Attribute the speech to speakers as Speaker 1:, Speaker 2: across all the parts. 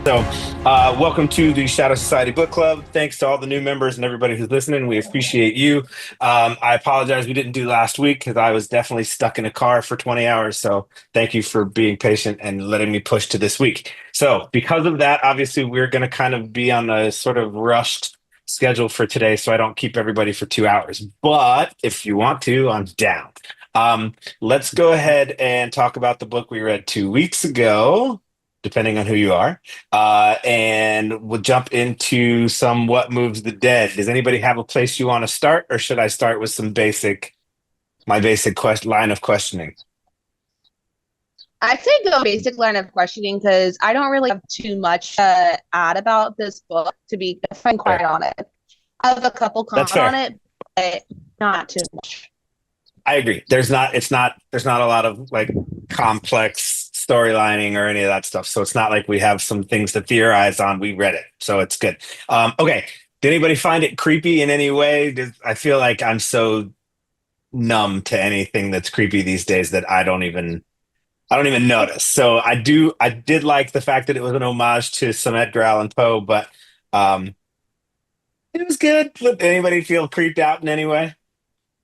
Speaker 1: Welcome to the Shadow Society Book Club. Thanks to all the new members and everybody who's listening. We appreciate you. I apologize we didn't do last week because I was definitely stuck in a car for 20 hours. So thank you for being patient and letting me push to this week. So because of that, obviously we're going to kind of be on a sort of rushed schedule for today, so I don't keep everybody for 2 hours. But if you want to, I'm down. Let's go ahead and talk about the book we read 2 weeks ago, depending on who you are. And we'll jump into some What Moves the Dead. Does anybody have a place you want to start, or should I start with my basic line of questioning?
Speaker 2: I'd say go basic line of questioning because I don't really have too much to add about this book, to be quite honest. I have a couple comments on it, but not too much.
Speaker 1: I agree. There's not a lot of like complex storylining or any of that stuff. So it's not like we have some things to theorize on. We read it, so it's good. Okay. Did anybody find it creepy in any way? I feel like I'm so numb to anything that's creepy these days that I don't even notice. So I did like the fact that it was an homage to some Edgar Allan Poe, but it was good. Did anybody feel creeped out in any way?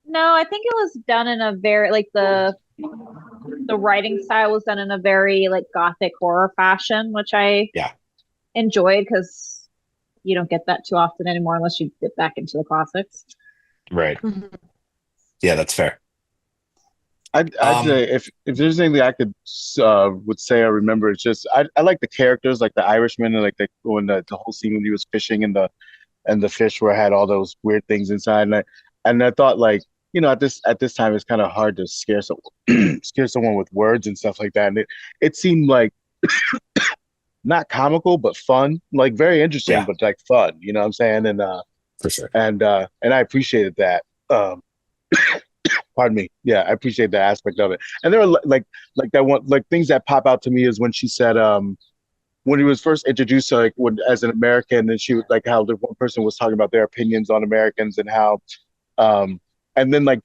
Speaker 3: No, I think it was done in a very the writing style was done in a very like gothic horror fashion, which I enjoyed because you don't get that too often anymore unless you get back into the classics.
Speaker 1: Right. Yeah, that's fair.
Speaker 4: I'd say if there's anything I could would say I remember, it's just I like the characters, like the Irishman, and like when the whole scene when he was fishing and the fish where had all those weird things inside, and I thought like, you know, at this time it's kind of hard to scare someone with words and stuff like that, and it seemed like not comical but fun, like very interesting but like fun, you know what I'm saying? And
Speaker 1: for sure.
Speaker 4: And I appreciated that. Pardon me. Yeah, I appreciate that aspect of it. And there are like that one, like things that pop out to me is when she said when he was first introduced to as an American, and she was like how the one person was talking about their opinions on Americans and how and then like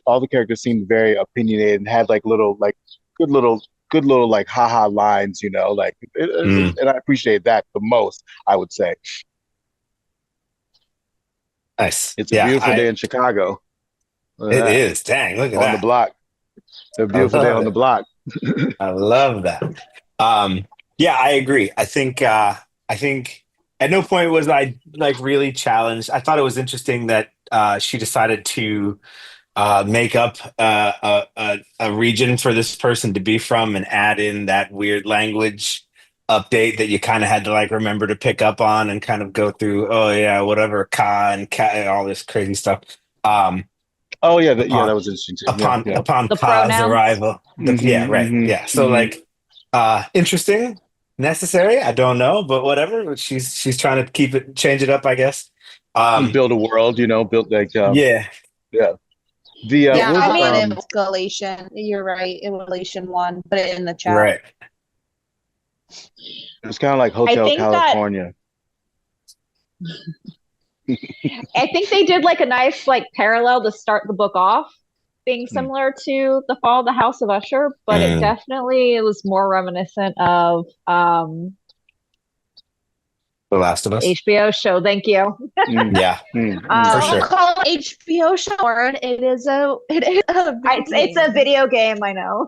Speaker 4: all the characters seemed very opinionated and had like good little like haha lines, you know, like and I appreciate that the most, I would say.
Speaker 1: Nice.
Speaker 4: It's a beautiful day in Chicago.
Speaker 1: It is. Dang, look at that.
Speaker 4: On the block. It's a beautiful day on the block.
Speaker 1: I love that. Yeah, I agree. I think at no point was I like really challenged. I thought it was interesting that she decided to make up a region for this person to be from and add in that weird language update that you kind of had to like remember to pick up on and kind of go through. Oh yeah, whatever, ka and cat, all this crazy stuff.
Speaker 4: Oh yeah, that was interesting too.
Speaker 1: Upon
Speaker 3: the
Speaker 1: Pa's
Speaker 3: pronouns.
Speaker 1: Arrival. Yeah, right. Yeah. So like interesting, necessary, I don't know, but whatever. She's trying to change it up, I guess.
Speaker 4: Build a world, you know, build like
Speaker 1: yeah.
Speaker 4: The
Speaker 2: I mean escalation. You're right, escalation one. Put it in the chat.
Speaker 1: Right.
Speaker 4: It's kind of like Hotel California.
Speaker 3: I think they did like a nice like parallel to start the book off, being similar to The Fall of the House of Usher, but it was more reminiscent of
Speaker 1: The Last of Us
Speaker 3: HBO show. Thank you.
Speaker 1: Yeah, for sure.
Speaker 2: Call it HBO show. It's
Speaker 3: a video game. I know.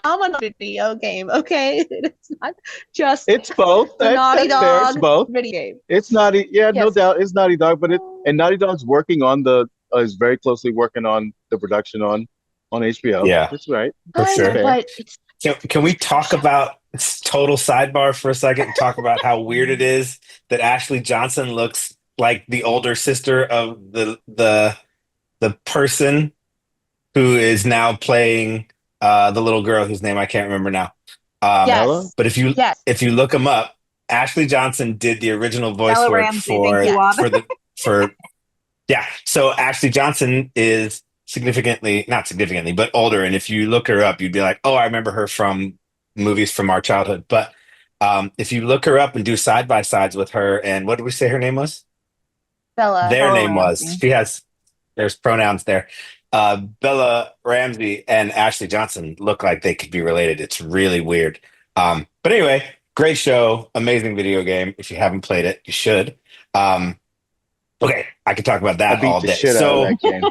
Speaker 2: I'm a video game. Okay, it's not just.
Speaker 4: It's both.
Speaker 2: Naughty Dog.
Speaker 4: It's both.
Speaker 2: Video game.
Speaker 4: It's Naughty. Yeah, yes. No doubt. It's Naughty Dog, but and Naughty Dog's working on is very closely working on the production on HBO.
Speaker 1: Yeah,
Speaker 4: that's right.
Speaker 1: For sure.
Speaker 2: But
Speaker 1: can we talk about total sidebar for a second and talk about how weird it is that Ashley Johnson looks like the older sister of the person who is now playing the little girl whose name I can't remember now.
Speaker 2: Yes.
Speaker 1: But if you look them up, Ashley Johnson did the original voice
Speaker 3: Bella
Speaker 1: work
Speaker 3: Ramsey,
Speaker 1: So Ashley Johnson is not significantly, but older. And if you look her up, you'd be like, oh, I remember her from movies from our childhood. But if you look her up and do side by sides with her, and what did we say her name was?
Speaker 2: Bella.
Speaker 1: Their name was. There's pronouns there. Bella Ramsey and Ashley Johnson look like they could be related. It's really weird. But anyway, Great show, amazing video game. If you haven't played it, you should. Okay, I could talk about
Speaker 4: I
Speaker 1: that
Speaker 4: beat
Speaker 1: all
Speaker 4: the
Speaker 1: day.
Speaker 4: shit out of that game.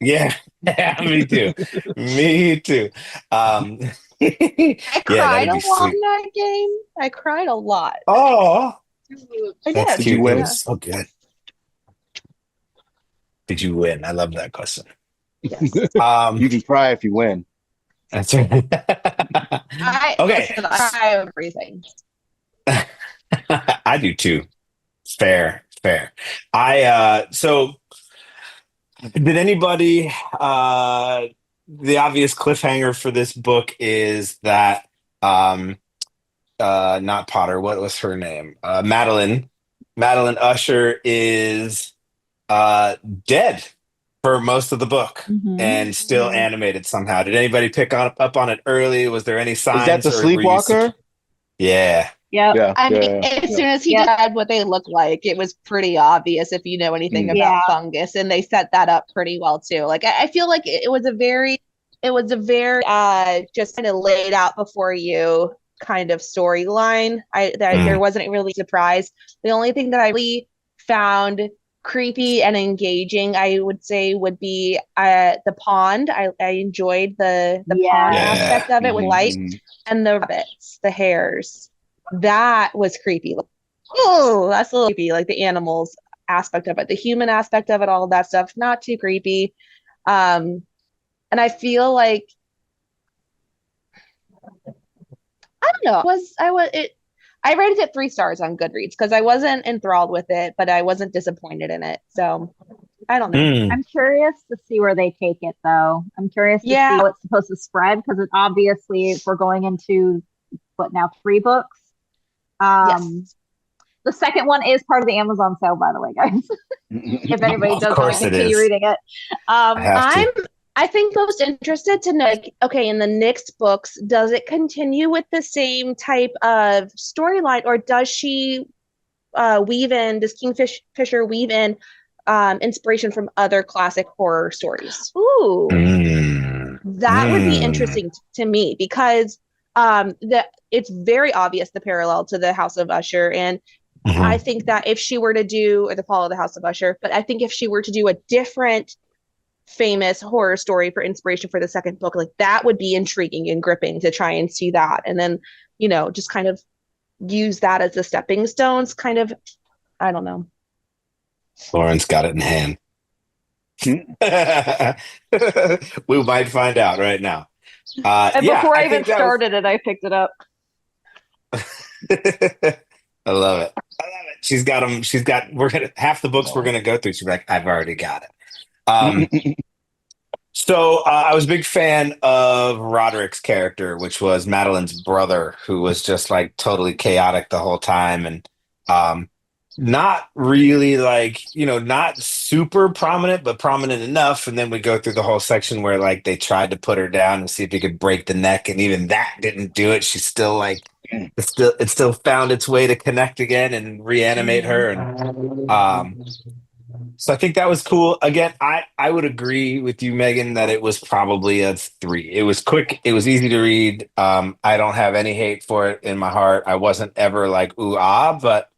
Speaker 1: Yeah, yeah, me too. Me too. Um,
Speaker 2: I
Speaker 1: yeah,
Speaker 2: cried
Speaker 1: that'd
Speaker 2: a
Speaker 1: be
Speaker 2: lot
Speaker 1: sweet.
Speaker 2: in that game. I cried a lot.
Speaker 1: Oh,
Speaker 2: I
Speaker 1: that's
Speaker 2: did.
Speaker 4: Did you
Speaker 1: cute. It
Speaker 4: win?
Speaker 1: was so good. Did you win? I love that question.
Speaker 2: Yes.
Speaker 1: Um,
Speaker 4: You can cry if you win.
Speaker 1: that's right. Okay,
Speaker 2: Listen, I cry over everything.
Speaker 1: I do too. Fair, fair. So did anybody the obvious cliffhanger for this book is that um not Potter, what was her name? Madeline Usher is uh dead for most of the book and still
Speaker 3: Mhm.
Speaker 1: animated somehow. Did anybody pick up on it early? Was there any
Speaker 4: Is that
Speaker 1: signs
Speaker 4: the
Speaker 1: or were you
Speaker 4: Sleepwalker?
Speaker 1: Yeah.
Speaker 3: Yep.
Speaker 4: Yeah,
Speaker 2: I mean,
Speaker 4: yeah,
Speaker 2: as
Speaker 4: yeah.
Speaker 2: soon as he
Speaker 3: Yep.
Speaker 2: described what they look like, it was pretty obvious if you know anything
Speaker 4: Mm.
Speaker 2: about
Speaker 3: Yeah.
Speaker 2: fungus, and they set that up pretty well too. Like I feel like it was a very just kind of laid out before you kind of storyline. There
Speaker 1: Mm.
Speaker 2: wasn't really a surprise. The only thing that I really found creepy and engaging, I would say, would be the pond. I enjoyed the pond
Speaker 3: Yeah.
Speaker 2: aspect of it with light,
Speaker 4: Mhm.
Speaker 2: and the rabbits, the hares. That was creepy. Like, oh, that's a little creepy. Like the animals aspect of it, the human aspect of it, all of that stuff, not too creepy. And I feel like I don't know. I rated it 3 stars on Goodreads because I wasn't enthralled with it, but I wasn't disappointed in it. So I don't know.
Speaker 1: Mm.
Speaker 3: I'm curious to see where they take it, though. I'm curious to see
Speaker 2: Yeah.
Speaker 3: how it's supposed to spread because it obviously, if we're going into what now, 3 books.
Speaker 2: Yes.
Speaker 3: The second one is part of the Amazon sale, by the way, guys. If anybody
Speaker 1: Of
Speaker 3: does want to
Speaker 1: course it
Speaker 3: continue
Speaker 1: is.
Speaker 3: reading it.
Speaker 1: I have to.
Speaker 2: I think most interested to know, like, okay, in the next books, does it continue with the same type of storyline, or does she does Kingfisher weave in inspiration from other classic horror stories?
Speaker 3: Ooh.
Speaker 2: That would be interesting to me because it's very obvious the parallel to the House of Usher, and I think that if she were to do or the Fall of the House of Usher, but I think if she were to do a different famous horror story for inspiration for the second book, like that would be intriguing and gripping to try and see that, and then just kind of use that as the stepping stones. Kind of, I don't know.
Speaker 1: Lauren's got it in hand. We might find out right now.
Speaker 3: And
Speaker 1: Yeah,
Speaker 3: before I even
Speaker 1: think that was-
Speaker 3: started it, I picked it up.
Speaker 1: I love it. I love it. She's got them. Half the books we're gonna go through. She's like, I've already got it. So I was a big fan of Roderick's character, which was Madeline's brother, who was just like totally chaotic the whole time, and not really like, not super prominent, but prominent enough. And then we go through the whole section where like they tried to put her down and see if he could break the neck, and even that didn't do it. She's still like, it still found its way to connect again and reanimate her, and so I think that was cool. Again, I would agree with you, Megan, that it was probably a 3. It was quick. It was easy to read. I don't have any hate for it in my heart. I wasn't ever like, ooh, ah, but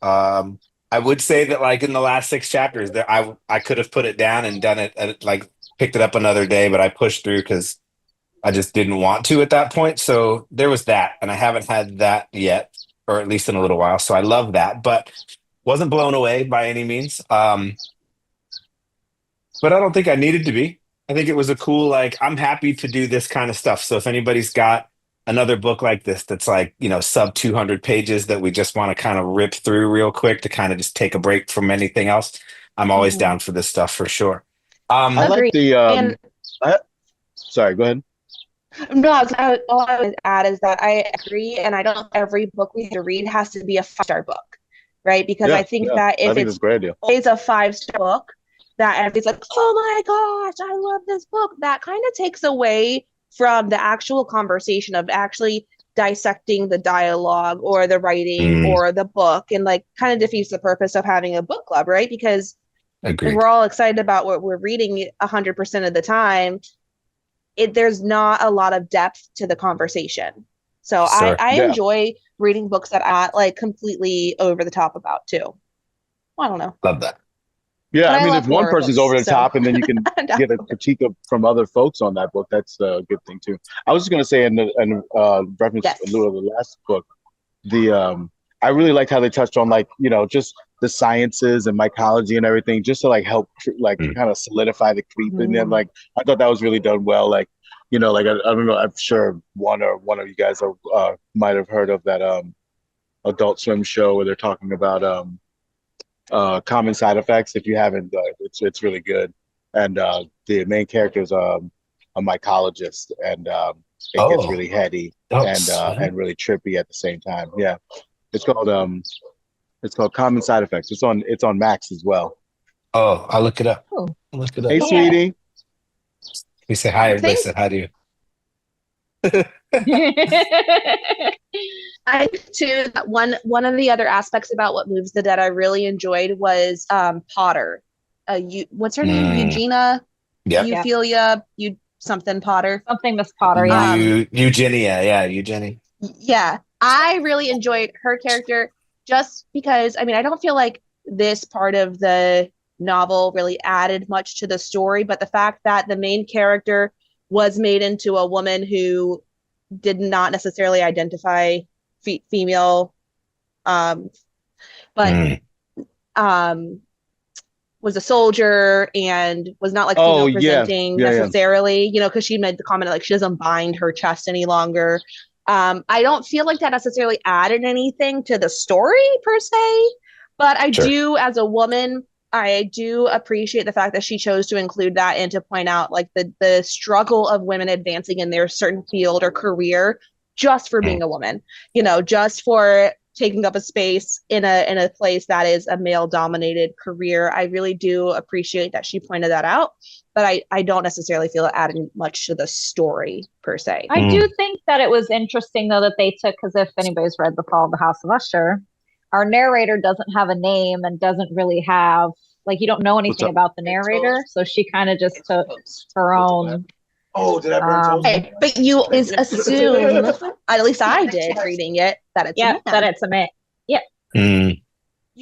Speaker 1: I would say that like in the last 6 chapters there, I could have put it down and done it, like picked it up another day, but I pushed through because I just didn't want to at that point. So there was that. And I haven't had that yet, or at least in a little while. So I love that, but wasn't blown away by any means. But I don't think I needed to be. I think it was a cool, like, I'm happy to do this kind of stuff. So if anybody's got another book like this that's like, sub 200 pages that we just want to kind of rip through real quick to kind of just take a break from anything else, I'm always down for this stuff for sure.
Speaker 4: I like the
Speaker 2: And
Speaker 4: sorry, go ahead.
Speaker 2: no, all I would add is that I agree, and I don't know if every book we have to read has to be a 5-star book, right? Because I think that if
Speaker 4: that's a great idea.
Speaker 2: always a 5-star book, that everybody's like, oh my gosh, I love this book. That kind of takes away from the actual conversation of actually dissecting the dialogue or the writing or the book, and like kind of defeats the purpose of having a book club, right? Because we're all excited about what we're reading 100% of the time. There's not a lot of depth to the conversation. So I enjoy reading books that I'm not like completely over the top about too. I don't know.
Speaker 1: Love that.
Speaker 4: Yeah,
Speaker 2: But
Speaker 4: I mean,
Speaker 2: love
Speaker 4: if one
Speaker 2: horror
Speaker 4: person's
Speaker 2: books,
Speaker 4: over the
Speaker 2: so.
Speaker 4: top and then you can get a critique from other folks on that book, that's a good thing too. I was just gonna say in reference
Speaker 2: Yes.
Speaker 4: to the last book, I really liked how they touched on like just the sciences and mycology and everything, just to like help like kind of solidify the creep in them. Like I thought that was really done well. Like like I don't know, I'm sure one of you guys might have heard of that Adult Swim show where they're talking about common side effects. If you haven't, it's really good. And the main character is a mycologist, and it gets really heady and really trippy at the same time. Yeah, it's called Common Side Effects. It's on Max as well.
Speaker 1: Oh, I'll look it up. I'll look it up.
Speaker 4: Hey, sweetie.
Speaker 1: We say hi. Everybody said hi to you.
Speaker 2: I think too that one of the other aspects about What Moves the Dead I really enjoyed was Potter. What's her name? Eugenia?
Speaker 1: Yeah.
Speaker 2: Euphilia, something Potter.
Speaker 3: Something Miss Potter.
Speaker 1: Eugenia. Yeah, Eugenia.
Speaker 2: Yeah, I really enjoyed her character just because, I mean, I don't feel like this part of the novel really added much to the story, but the fact that the main character was made into a woman who did not necessarily identify female, but was a soldier and was not like female presenting necessarily, because she made the comment like she doesn't bind her chest any longer. I don't feel like that necessarily added anything to the story per se, but I do, as a woman, I do appreciate the fact that she chose to include that and to point out like the struggle of women advancing in their certain field or career just for being a woman, just for taking up a space in a place that is a male dominated career. I really do appreciate that she pointed that out, but I don't necessarily feel it added much to the story per se.
Speaker 3: I do think that it was interesting though that they took, because if anybody's read The Fall of the House of Usher, our narrator doesn't have a name and doesn't really have, like, you don't know anything about the narrator, so she kind of just took her own.
Speaker 4: Oh, did I burn toast?
Speaker 2: But you assume, at least I did reading it, that it's a man.
Speaker 3: That it's a man. Yeah.
Speaker 2: You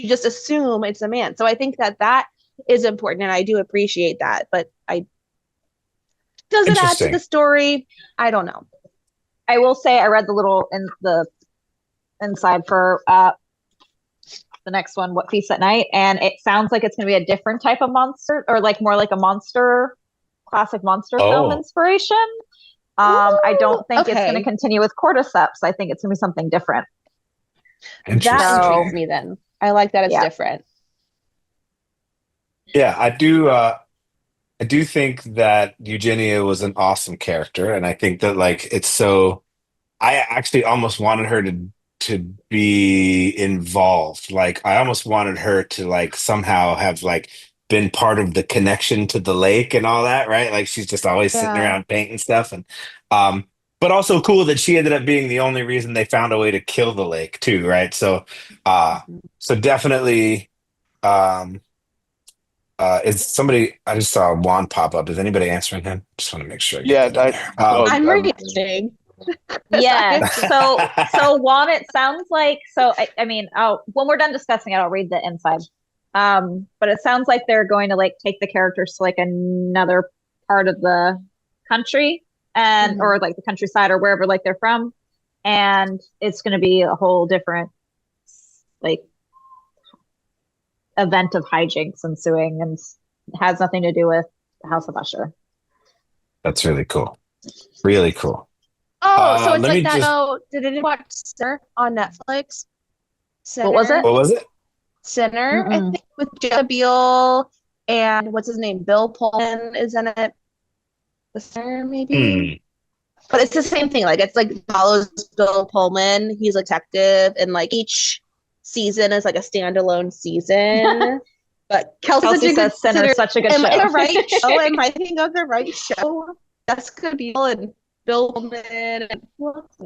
Speaker 2: just assume it's a man. So I think that is important, and I do appreciate that. But does it add to the story? I don't know.
Speaker 3: I will say I read the little in the inside for the next one, What Feasts at Night, and it sounds like it's going to be a different type of monster, or like more like a classic monster film inspiration. I don't think it's going to continue with cordyceps. I think it's going to be something different.
Speaker 2: That intrigues me then. I like that it's different.
Speaker 1: Yeah, I do think that Eugenia was an awesome character, and I think that like I actually almost wanted her to be involved. Like I almost wanted her to like somehow have like been part of the connection to the lake and all that, right? Like she's just always sitting around painting stuff, and but also cool that she ended up being the only reason they found a way to kill the lake too, right? So definitely is somebody, I just saw Juan pop up. Is anybody answering him? Just want to make sure.
Speaker 2: I'm reading.
Speaker 3: Yeah. So Juan, it sounds like, I mean, when we're done discussing it, I'll read the inside. But it sounds like they're going to like take the characters to like another part of the country and or like the countryside or wherever like they're from, and it's going to be a whole different like event of hijinks ensuing, and it has nothing to do with the House of Usher.
Speaker 1: That's really cool. Really cool.
Speaker 2: Oh, so it's like that. Did anyone watch Sinner on Netflix?
Speaker 3: Sinner? What
Speaker 1: was it?
Speaker 2: Sinner, I think, with Jessica Biel and what's his name? Bill Pullman is in it. The Sinner, maybe. But it's the same thing. Like it's like follows Bill Pullman. He's a detective, and like each season is like a standalone season. But Kelsey says Sinner is such a good show. Am I the right show? Am I thinking of the right show? Jessica Biel and Bill Pullman and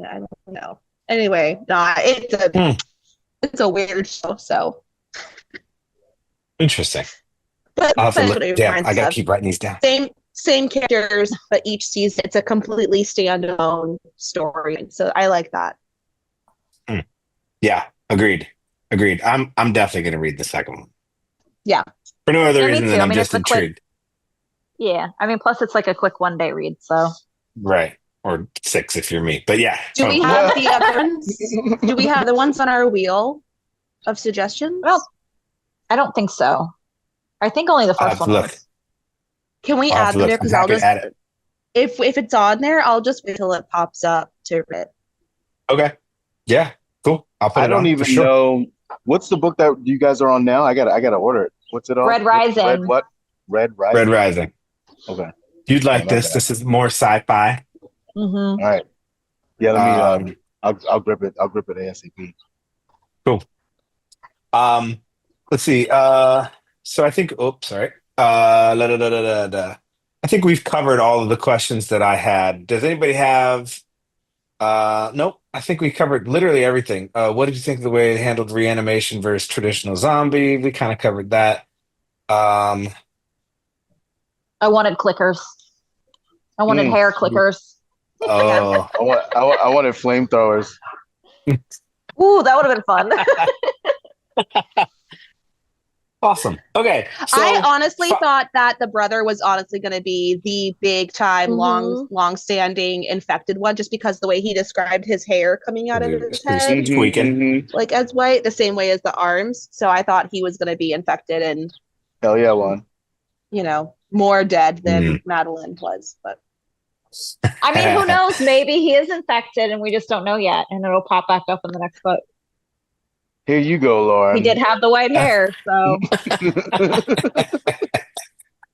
Speaker 2: I don't know. Anyway, it's a weird show. So
Speaker 1: interesting.
Speaker 2: But
Speaker 1: I gotta keep writing these down.
Speaker 2: Same characters, but each season it's a completely standalone story. So I like that.
Speaker 1: Yeah, agreed. Agreed. I'm definitely gonna read the second one.
Speaker 2: Yeah.
Speaker 1: For no other
Speaker 3: Yeah, me
Speaker 1: reason
Speaker 3: too.
Speaker 1: than
Speaker 3: I
Speaker 1: I'm
Speaker 3: mean,
Speaker 1: just
Speaker 3: it's a quick,
Speaker 1: intrigued.
Speaker 3: yeah. I mean, plus it's like a quick 1 day read. So
Speaker 1: Right. Or six if you're me. But yeah,
Speaker 2: Do we
Speaker 1: totally.
Speaker 2: have the other ones? Do we have the ones on our wheel of suggestions?
Speaker 3: well, I don't think so. I think only the
Speaker 1: I'll
Speaker 3: first
Speaker 1: have to
Speaker 3: one
Speaker 1: look.
Speaker 3: was.
Speaker 2: Can we
Speaker 1: I'll have
Speaker 2: add
Speaker 1: to
Speaker 2: them
Speaker 1: look.
Speaker 2: there?
Speaker 1: I'm
Speaker 2: Because I'll
Speaker 1: happy to
Speaker 2: just
Speaker 1: add it.
Speaker 2: if it's on there, I'll just wait till it pops up to it.
Speaker 1: Okay. Yeah, cool. I'll put
Speaker 4: I
Speaker 1: it
Speaker 4: don't
Speaker 1: on for
Speaker 4: even
Speaker 1: sure.
Speaker 4: know what's the book that you guys are on now. I gotta order it. What's it on?
Speaker 3: Red Rising.
Speaker 4: What? Red
Speaker 1: Red
Speaker 4: Rising.
Speaker 1: Rising.
Speaker 4: Okay.
Speaker 1: You'd
Speaker 4: Yeah,
Speaker 1: like
Speaker 4: my
Speaker 1: this.
Speaker 4: bad.
Speaker 1: This is more sci-fi.
Speaker 3: Mm-hmm.
Speaker 4: All right. Yeah, let me
Speaker 1: Um,
Speaker 4: I'll grip it. I'll grip it ASAP.
Speaker 1: cool. Um, let's see. So I think, oops, sorry. La, da, da, da, da, da. I think we've covered all of the questions that I had. Does anybody have nope. I think we covered literally everything. What did you think of the way it handled reanimation versus traditional zombie? We kind of covered that. Um,
Speaker 3: I wanted clickers. I wanted
Speaker 4: Mm.
Speaker 3: hair clickers.
Speaker 1: oh,
Speaker 4: I wanted flamethrowers.
Speaker 3: Ooh, that would have been fun.
Speaker 1: awesome. Okay,
Speaker 2: I
Speaker 1: so
Speaker 2: honestly thought that the brother was honestly going to be the big time, long standing infected one, just because the way he described his hair coming out of his head,
Speaker 1: tweaking.
Speaker 2: like as white, the same way as the arms. So I thought he was going to be infected and,
Speaker 4: Hell yeah, one.
Speaker 2: more dead
Speaker 1: Mm.
Speaker 2: than Madeline was. But
Speaker 3: I mean, who knows? Maybe he is infected and we just don't know yet, and it'll pop back up in the next book.
Speaker 4: Here you go, Lauren.
Speaker 3: He did have the white hair, so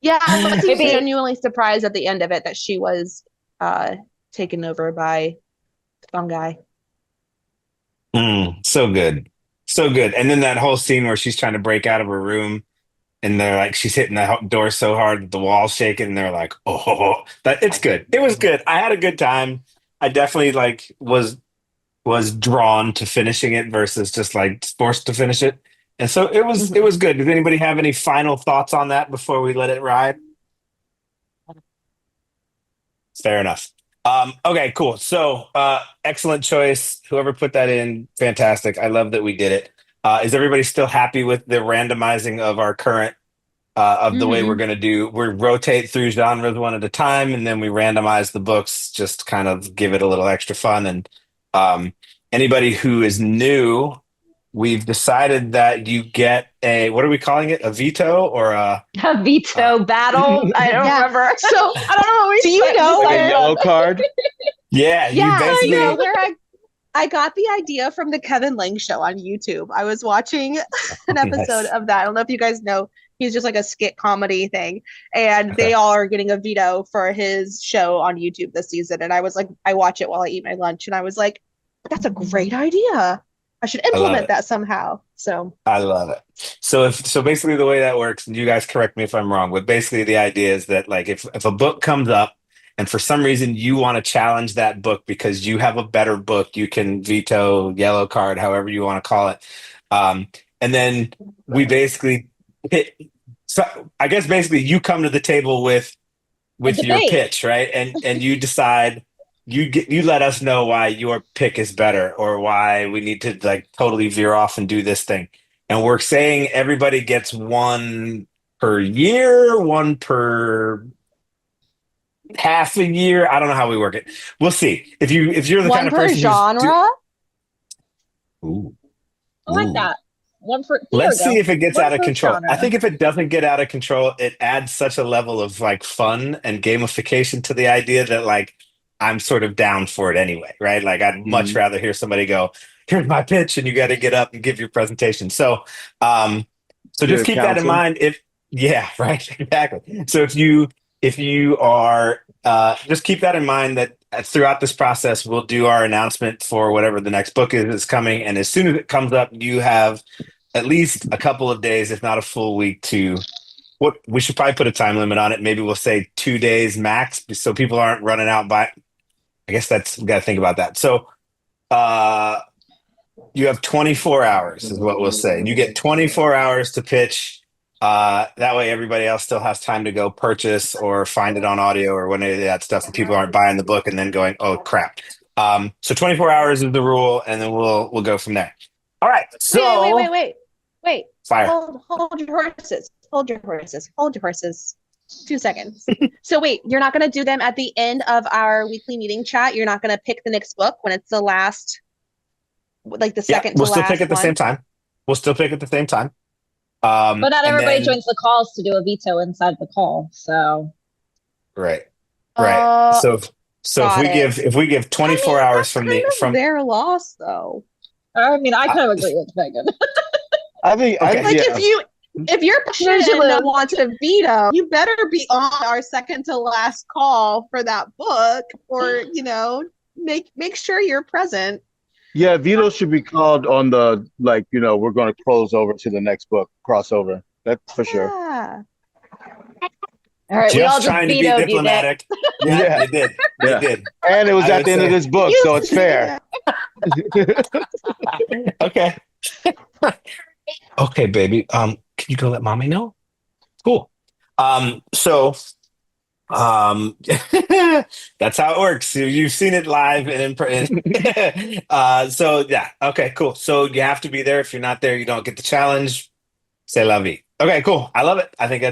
Speaker 2: yeah, I was
Speaker 3: Maybe-
Speaker 2: genuinely surprised at the end of it that she was taken over by fungi.
Speaker 1: So good. So good. And then that whole scene where she's trying to break out of her room and they're like, she's hitting the door so hard that the wall's shaking, and they're like, oh, that it's good. It was good. I had a good time. I definitely like was drawn to finishing it versus just like forced to finish it. And so it was good. Does anybody have any final thoughts on that before we let it ride? Fair enough. Okay, cool. So, excellent choice. Whoever put that in, fantastic. I love that we did it. Is everybody still happy with the randomizing of our current of the way we're going to do? We rotate through genres one at a time, and then we randomize the books, just kind of give it a little extra fun. And anybody who is new, we've decided that you get a, what are we calling it? A veto or a
Speaker 3: veto battle. I don't remember.
Speaker 2: So
Speaker 3: I don't know.
Speaker 2: do you know
Speaker 4: Like
Speaker 2: where
Speaker 4: a yellow card.
Speaker 1: yeah, you basically
Speaker 2: you know where I got the idea from the Kevin Lang show on YouTube. I was watching an episode of that. I don't know if you guys know. He's just like a skit comedy thing. And they all are getting a veto for his show on YouTube this season. And I was like, I watch it while I eat my lunch. And I was like, that's a great idea. I should implement that somehow. So
Speaker 1: I love it. So basically the way that works, and you guys correct me if I'm wrong, but basically the idea is that like if a book comes up and for some reason you want to challenge that book because you have a better book, you can veto, yellow card, however you want to call it. And then we basically hit, so I guess basically you come to the table with your pitch, right? And you decide, you let us know why your pick is better or why we need to like totally veer off and do this thing. And we're saying everybody gets one per year, one per half a year. I don't know how we work it. We'll see. If you're the
Speaker 2: one
Speaker 1: kind of
Speaker 2: per
Speaker 1: person
Speaker 2: genre.
Speaker 1: Ooh.
Speaker 3: I like that. One for
Speaker 1: Let's see if it gets out of control.
Speaker 3: genre.
Speaker 1: I think if it doesn't get out of control, it adds such a level of like fun and gamification to the idea that like I'm sort of down for it anyway, right? Like I'd much rather hear somebody go, "Here's my pitch," and you got to get up and give your presentation. So just keep that in mind. Yeah, right, exactly. So if you are just keep that in mind that throughout this process, we'll do our announcement for whatever the next book is coming, and as soon as it comes up, you have at least a couple of days, if not a full week, to what we should probably put a time limit on it. Maybe we'll say 2 days max, so people aren't running out by. I guess we got to think about that. So you have 24 hours is what we'll say. You get 24 hours to pitch. That way everybody else still has time to go purchase or find it on audio or any of that stuff, and people aren't buying the book and then going, oh crap. So 24 hours is the rule, and then we'll go from there. All right. So
Speaker 2: wait.
Speaker 1: Fire.
Speaker 2: Hold your horses. Hold your horses. 2 seconds. So wait, you're not going to do them at the end of our weekly meeting chat? You're not going to pick the next book when it's the last, like the second to
Speaker 1: we'll still
Speaker 2: last
Speaker 1: pick at the
Speaker 2: one?
Speaker 1: same time. We'll still pick at the same time.
Speaker 3: But not everybody joins the calls to do a veto inside the call. So
Speaker 1: right. So if we give 24 hours from
Speaker 2: their loss though.
Speaker 3: I mean, I kind of agree with Megan.
Speaker 4: I think
Speaker 2: if you're passionate want to veto, you better be on our second to last call for that book, or make sure you're present.
Speaker 4: Yeah, veto should be called on the we're going to close over to the next book crossover. That's for sure.
Speaker 3: All right,
Speaker 1: we all just trying to be diplomatic. Yeah, you did. You did.
Speaker 4: And it was at the end of this book, so it's fair.
Speaker 1: Okay. Okay, baby. Can you go let mommy know? Cool. So that's how it works. You've seen it live and so yeah. Okay, cool. So you have to be there. If you're not there, you don't get the challenge. C'est la vie. Okay, cool. I love it. I think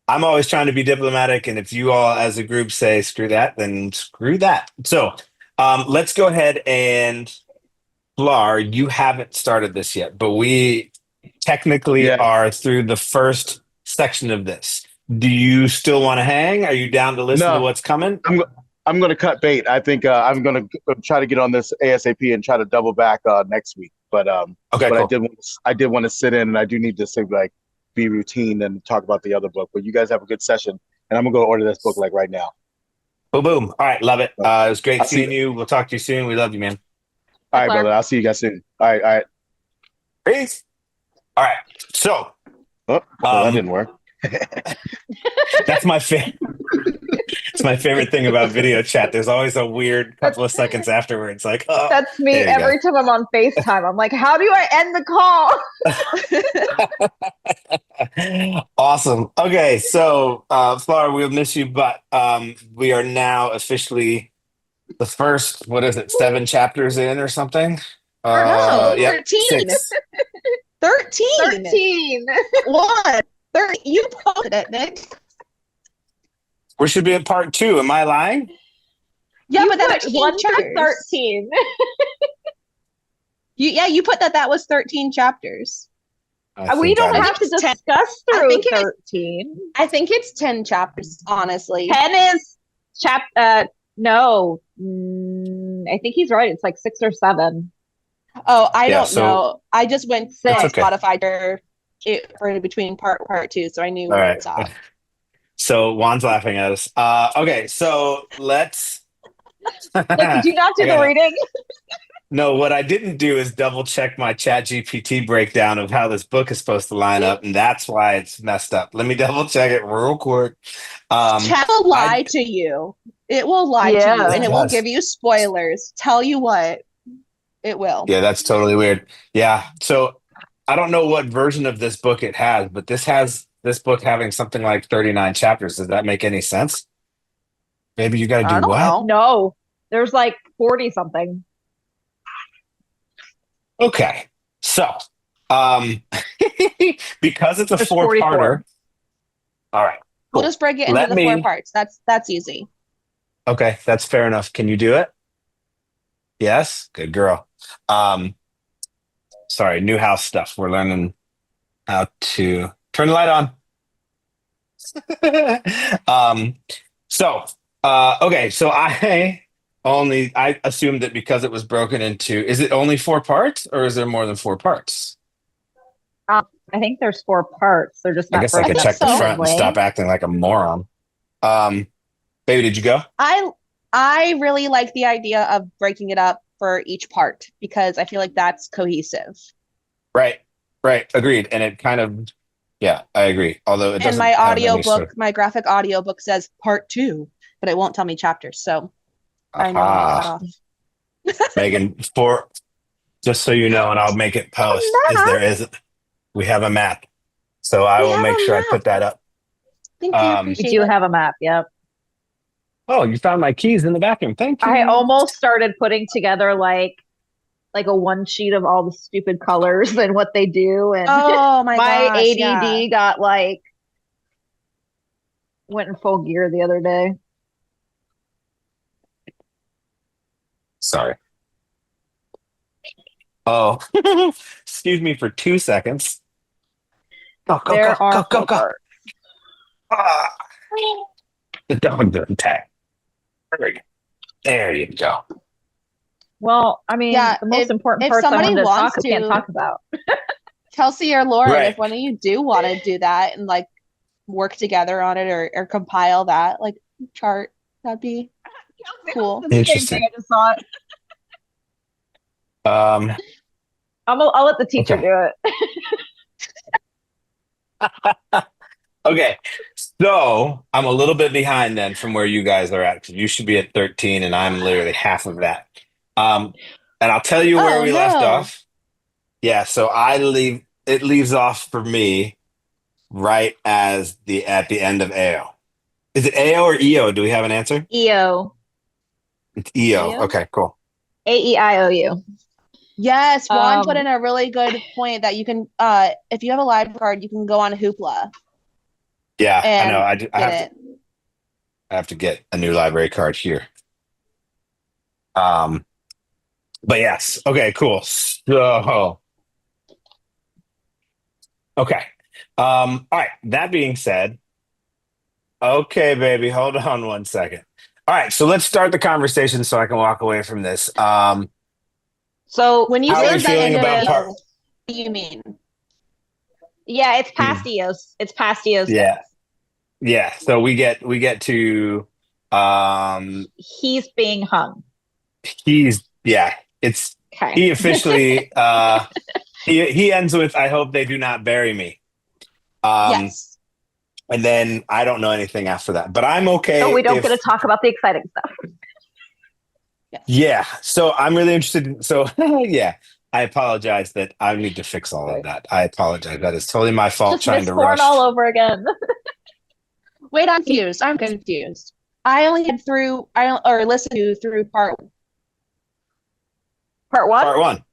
Speaker 1: I'm always trying to be diplomatic, and if you all as a group say screw that, then screw that. So let's go ahead and Lar, you haven't started this yet, but we technically are through the first section of this. Do you still want to hang? Are you down to listen to what's coming?
Speaker 4: I'm going to cut bait. I think I'm going to try to get on this ASAP and try to double back next week. But
Speaker 1: cool.
Speaker 4: I did want to sit in, and I do need to say be routine and talk about the other book. But you guys have a good session, and I'm gonna go order this book right now.
Speaker 1: Boom, boom. All right, love it. It was great seeing you. We'll talk to you soon. We love you, man.
Speaker 4: All right, brother. I'll see you guys soon. All right.
Speaker 1: Peace. All right. So,
Speaker 4: that didn't work.
Speaker 1: That's my favorite. It's my favorite thing about video chat. There's always a weird couple of seconds afterwards. Like, oh,
Speaker 3: that's me every time I'm on FaceTime. I'm like, how do I end the
Speaker 1: call? Awesome. Okay, so Flora, we'll miss you, but we are now officially the first, 7 chapters in or something?
Speaker 2: No, 13.
Speaker 1: 6.
Speaker 2: 13. What? 30. You posted it, Nick.
Speaker 1: We should be at part 2. Am I lying?
Speaker 2: Yeah, but that's
Speaker 3: 1 to 13.
Speaker 2: You put that was 13 chapters.
Speaker 3: We don't have to discuss through 13.
Speaker 2: I think it's 10 chapters, honestly.
Speaker 3: 10 is no. I think he's right. It's like 6 or 7.
Speaker 2: Oh, I don't know. I just went to Spotify for between part 2, so I knew where it was off.
Speaker 1: So Juan's laughing at us. Okay, so let's.
Speaker 3: Did you not do the reading?
Speaker 1: No, what I didn't do is double check my ChatGPT breakdown of how this book is supposed to line up, and that's why it's messed up. Let me double check it real quick.
Speaker 2: Chat will lie to you. It will lie to you, and it will give you spoilers. Tell you what, it will.
Speaker 1: Yeah, that's totally weird. Yeah, so I don't know what version of this book it has, but this book having something like 39 chapters. Does that make any sense? Maybe you got to do what?
Speaker 3: No, there's like 40 something.
Speaker 1: Okay, so because it's a 4-parter. All right,
Speaker 2: cool. We'll just break it into the 4 parts. That's easy.
Speaker 1: Okay, that's fair enough. Can you do it? Yes, good girl. Sorry, new house stuff. We're learning how to turn the light on. Okay, so I assumed that because it was broken into, is it only 4 parts or is there more than 4 parts?
Speaker 3: I think there's 4 parts. They're just not.
Speaker 1: I guess I could check the front and stop acting like a moron. Baby, did you go?
Speaker 2: I really like the idea of breaking it up for each part because I feel like that's cohesive.
Speaker 1: Right. Agreed. And it kind of, yeah, I agree. Although it doesn't.
Speaker 2: And my audiobook, my graphic audiobook says part 2, but it won't tell me chapters. So I know I'll cut off.
Speaker 1: Megan, just so you know, and I'll make it post, we have a map. So I will make sure I put that up.
Speaker 2: Thank you.
Speaker 3: We do have a map, yep.
Speaker 1: Oh, you found my keys in the bathroom. Thank you.
Speaker 3: I almost started putting together like like a one sheet of all the stupid colors and what they do. And
Speaker 2: Oh my
Speaker 3: my
Speaker 2: gosh,
Speaker 3: ADD got like went in full gear the other day.
Speaker 1: Sorry. Oh, excuse me for 2 seconds. Go, go, go,
Speaker 3: There are
Speaker 1: go, go,
Speaker 3: full
Speaker 1: go.
Speaker 3: parts.
Speaker 1: Ah, the dog doesn't tag. There you go.
Speaker 3: Well, I mean,
Speaker 2: Yeah,
Speaker 3: the most important
Speaker 2: if
Speaker 3: parts I
Speaker 2: somebody
Speaker 3: wanted to
Speaker 2: wants
Speaker 3: talk, I can't
Speaker 2: to,
Speaker 3: talk about.
Speaker 2: Kelsey or Lauren,
Speaker 1: Right.
Speaker 2: if one of you do want to do that and like work together on it or compile that like chart, that'd be cool.
Speaker 1: Interesting.
Speaker 3: I just saw it.
Speaker 1: Um,
Speaker 3: I'll let the teacher
Speaker 1: Okay.
Speaker 3: do it.
Speaker 1: okay. So I'm a little bit behind then from where you guys are at because you should be at 13 and I'm literally half of that. And I'll tell you where
Speaker 2: Oh
Speaker 1: we left
Speaker 2: no.
Speaker 1: off. Yeah, so it leaves off for me right as at the end of AO. Is it AO or EO? Do we have an answer?
Speaker 3: EO.
Speaker 1: It's EO.
Speaker 2: EO?
Speaker 1: Okay, cool.
Speaker 3: AEIOU.
Speaker 2: Yes, Juan put in a really good point that you can if you have a live card, you can go on Hoopla
Speaker 1: Yeah, I know.
Speaker 2: and get it.
Speaker 1: I have to get a new library card here. But yes. Okay, cool. So okay. All right. That being said, okay, baby, hold on 1 second. All right, so let's start the conversation so I can walk away from this.
Speaker 3: So
Speaker 2: When you
Speaker 1: How are you
Speaker 2: said that
Speaker 1: feeling
Speaker 2: end
Speaker 1: about
Speaker 2: of
Speaker 1: part?
Speaker 2: what do you mean?
Speaker 3: yeah, it's past EOS. It's past EOS.
Speaker 1: Yeah. Yeah. So we get to
Speaker 3: He's being hung.
Speaker 1: it's
Speaker 3: Okay.
Speaker 1: he officially he ends with I hope they do not bury me.
Speaker 2: Yes.
Speaker 1: And then I don't know anything after that. But I'm okay
Speaker 3: So we don't
Speaker 1: if
Speaker 3: get to talk about the exciting stuff.
Speaker 2: Yes.
Speaker 1: yeah. So I'm really interested. So yeah, I apologize that I need to fix all of that. I apologize. That is totally my fault
Speaker 3: Just
Speaker 1: trying
Speaker 3: Miss
Speaker 1: to
Speaker 3: Corn
Speaker 1: rush.
Speaker 3: all over again.
Speaker 2: Wait, I'm confused. I only had listened to through part
Speaker 3: Part one?
Speaker 1: Part one.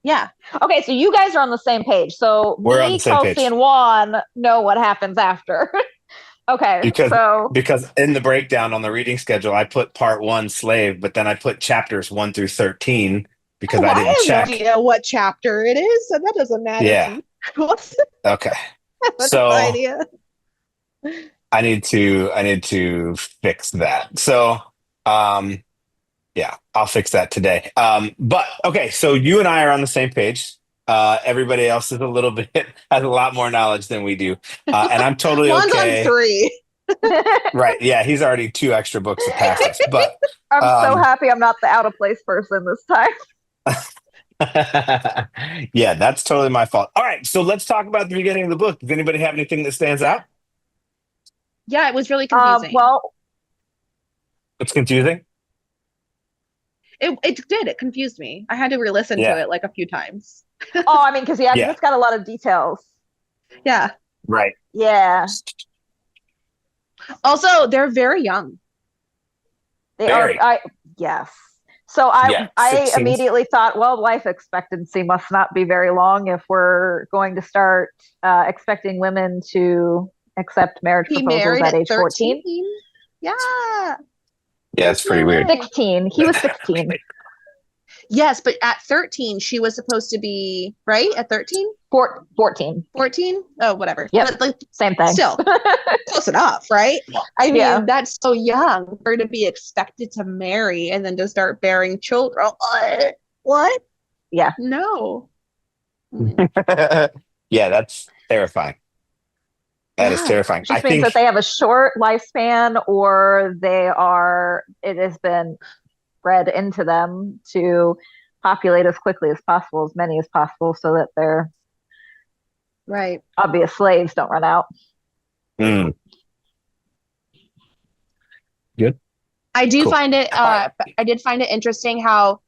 Speaker 2: yeah.
Speaker 3: Okay, so you guys are on the same page. So
Speaker 1: We're on
Speaker 3: me,
Speaker 1: the same
Speaker 3: Kelsey,
Speaker 1: page.
Speaker 3: and Juan know what happens after. Okay,
Speaker 1: Because in the breakdown on the reading schedule, I put part one slave, but then I put chapters 1 through 13 because I
Speaker 2: I
Speaker 1: didn't
Speaker 2: have no
Speaker 1: check.
Speaker 2: idea what chapter it is, so that doesn't matter.
Speaker 1: Yeah.
Speaker 2: What's
Speaker 1: Okay.
Speaker 2: no
Speaker 1: So
Speaker 2: idea.
Speaker 1: I need to fix that. So yeah, I'll fix that today. But okay, so you and I are on the same page. Everybody else is a little bit has a lot more knowledge than we do. And I'm totally
Speaker 2: One's
Speaker 1: okay.
Speaker 2: on 3.
Speaker 1: Right. Yeah, he's already 2 extra books past us. But
Speaker 3: I'm so happy I'm not the out of place person this time.
Speaker 1: yeah, that's totally my fault. All right, so let's talk about the beginning of the book. Does anybody have anything that stands out?
Speaker 2: Yeah, it was really confusing.
Speaker 3: Well,
Speaker 1: It's confusing.
Speaker 2: it did. It confused me. I had to re-listen to it like a few times.
Speaker 3: I mean, because it's got a lot of details.
Speaker 2: Yeah.
Speaker 1: Right.
Speaker 3: Yeah.
Speaker 2: Also, they're very young.
Speaker 3: They are. Yes. So I
Speaker 1: 16.
Speaker 3: immediately thought, well, life expectancy must not be very long if we're going to start expecting women to accept marriage proposals at age 14.
Speaker 2: Yeah.
Speaker 1: Yeah, it's pretty weird.
Speaker 3: 16. He was 16.
Speaker 2: Yes, but at 13, she was supposed to be, right? At 13?
Speaker 3: 14.
Speaker 2: 14? Oh, whatever.
Speaker 3: Yeah,
Speaker 2: like,
Speaker 3: same thing.
Speaker 2: Still, close enough, right? I mean, that's so young for her to be expected to marry and then to start bearing children. What?
Speaker 3: Yeah.
Speaker 2: No.
Speaker 1: Yeah, that's terrifying. That is terrifying.
Speaker 3: It just means that they have a short lifespan or it has been bred into them to populate as quickly as possible, as many as possible, so that their obvious slaves don't run out.
Speaker 1: Good.
Speaker 2: I do find it. I did find it interesting how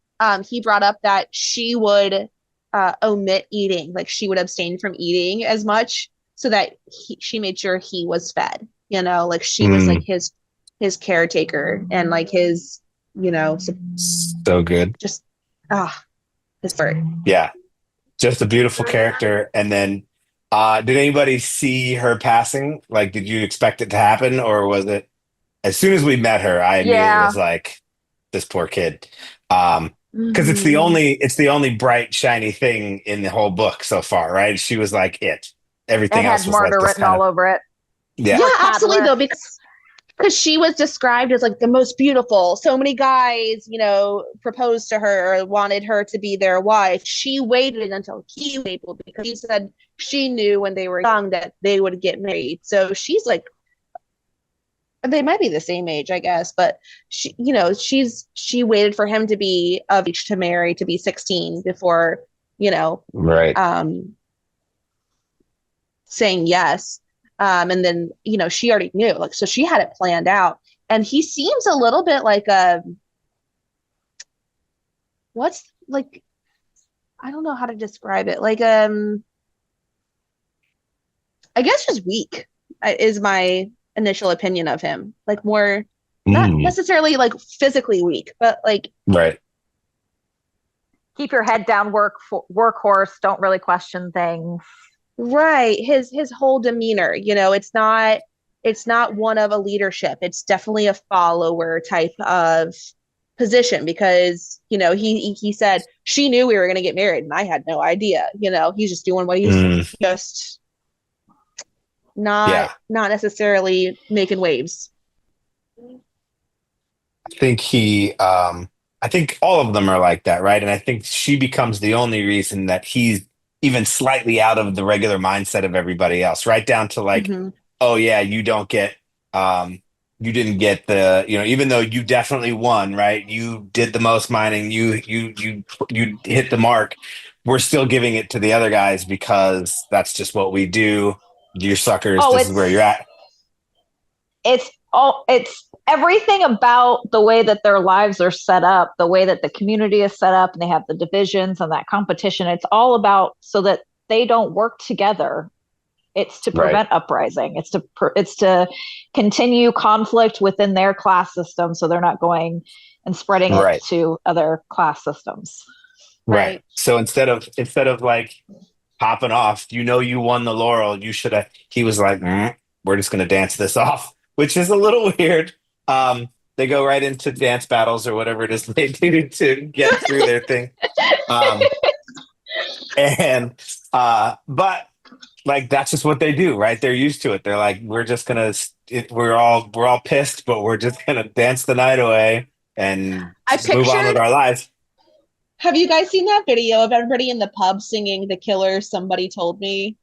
Speaker 2: he brought up that she would omit eating, like she would abstain from eating as much, so that she made sure he was fed. You know, like she was like his caretaker and like his. You know,
Speaker 1: so good.
Speaker 2: Just his story.
Speaker 1: Yeah, just a beautiful character. And then, did anybody see her passing? Like, did you expect it to happen, or was it as soon as we met her, I immediately was like, this poor kid. Because it's the only bright, shiny thing in the whole book so far, right? She was like it. Everything else was
Speaker 3: murder
Speaker 1: like
Speaker 3: written all over it.
Speaker 1: Yeah,
Speaker 2: absolutely though, because she was described as like the most beautiful. So many guys, proposed to her or wanted her to be their wife. She waited until he was able, because he said she knew when they were young that they would get married. So she's like, they might be the same age, I guess, but she waited for him to be of age to marry, to be 16 before,
Speaker 1: right.
Speaker 2: Saying yes. And then, she already knew, like, so she had it planned out. And he seems a little bit like I don't know how to describe it. Like, I guess just weak is my initial opinion of him. Like more, not necessarily like physically weak, but like,
Speaker 1: right.
Speaker 3: Keep your head down, workhorse, don't really question things.
Speaker 2: Right. His whole demeanor, it's not one of a leadership. It's definitely a follower type of position, because, he said she knew we were going to get married and I had no idea. He's just doing what he's just not necessarily making waves.
Speaker 1: I think all of them are like that, right? And I think she becomes the only reason that he's even slightly out of the regular mindset of everybody else, right down to like, oh yeah, you didn't get the, even though you definitely won, right? You did the most mining, you hit the mark. We're still giving it to the other guys because that's just what we do. You're suckers. This is where you're at.
Speaker 3: It's everything about the way that their lives are set up, the way that the community is set up, and they have the divisions and that competition. It's all about so that they don't work together. It's to prevent uprising. It's to continue conflict within their class system, so they're not going and spreading it to other class systems.
Speaker 1: Right. So instead of like popping off, you won the laurel. He was like, we're just going to dance this off, which is a little weird. They go right into dance battles or whatever it is they do to get through their thing. But like, that's just what they do, right? They're used to it. They're like, we're just going to, we're all pissed, but we're just going to dance the night away and move on with our lives.
Speaker 2: Have you guys seen that video of everybody in the pub singing "The Killer"? Somebody told me.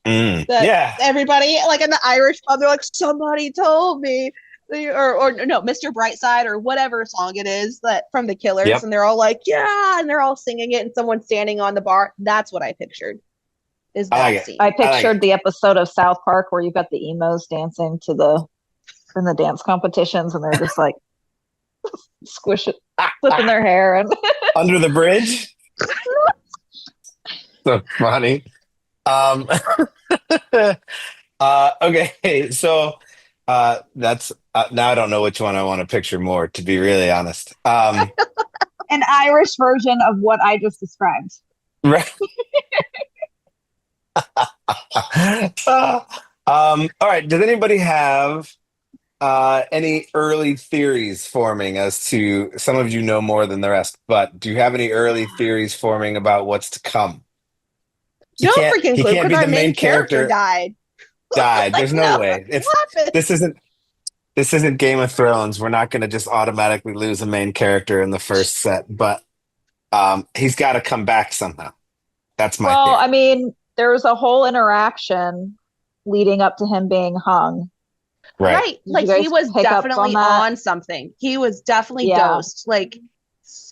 Speaker 2: Everybody, like in the Irish pub, they're like, "Somebody told me," or no, Mr. Brightside or whatever song it is that from The Killers, and they're all like, "Yeah," and they're all singing it, and someone's standing on the bar. That's what I pictured. Is that scene?
Speaker 3: I pictured the episode of South Park where you've got the emos dancing in the dance competitions, and they're just like squish it, flipping their hair and
Speaker 1: under the bridge. So funny. Okay, so that's now I don't know which one I want to picture more, to be really honest.
Speaker 3: An Irish version of what I just described.
Speaker 1: Right. All right. Does anybody have any early theories forming as to, some of you know more than the rest, but do you have any early theories forming about what's to come?
Speaker 2: No freaking clue, because our main character died.
Speaker 1: There's no way. This isn't Game of Thrones. We're not going to just automatically lose a main character in the first set, but he's got to come back somehow. That's my theory.
Speaker 3: I mean, there was a whole interaction leading up to him being hung.
Speaker 2: Right. Like he was definitely on something. He was definitely dosed. Like,